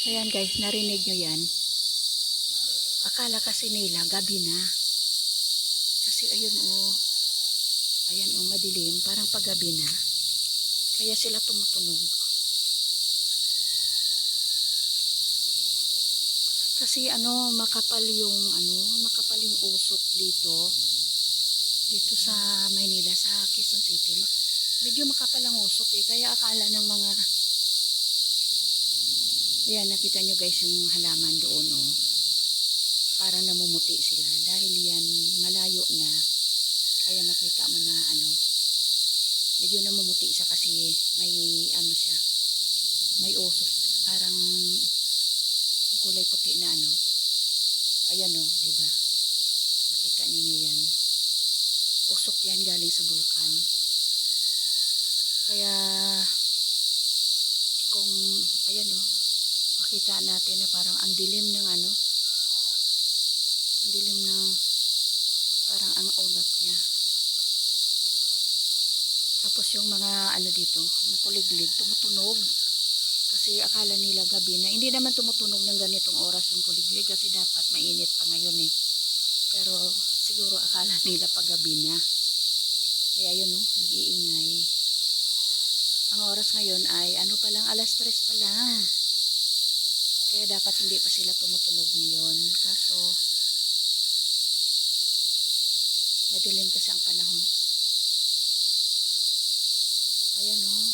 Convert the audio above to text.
Ayan guys, narinig nyo yan. Akala kasi nila gabi na. Kasi ayun oh. Ayan oh, madilim. Parang paggabi na. Kaya sila tumutunog. Kasi makapal yung usok dito. Dito sa Maynila, sa Quezon City. Medyo makapal ang usok eh. Kaya akala ng mga... Ayan, nakita nyo guys yung halaman doon oh. Parang namumuti sila. Dahil yan, malayo na. Kaya nakita mo na medyo namumuti siya kasi may siya. May usok. Parang kulay puti na Ayan oh, di ba? Nakita niyo yan. Usok yan galing sa bulkan. Kaya kung ayan oh, makita natin na parang ang dilim ng ang dilim na parang ang ulap niya. Tapos yung mga dito, yung kuliglig tumutunog. Kasi akala nila gabi na. Hindi naman tumutunog ng ganitong oras yung kuliglig kasi dapat mainit pa ngayon eh. Pero siguro akala nila pag gabi na. Kaya yun oh, nag-iingay. Ang oras ngayon ay pa lang, 3:00 pa lang. Kaya dapat hindi pa sila tumutunog ngayon. Kaso madilim kasi ang panahon. Ayan oh.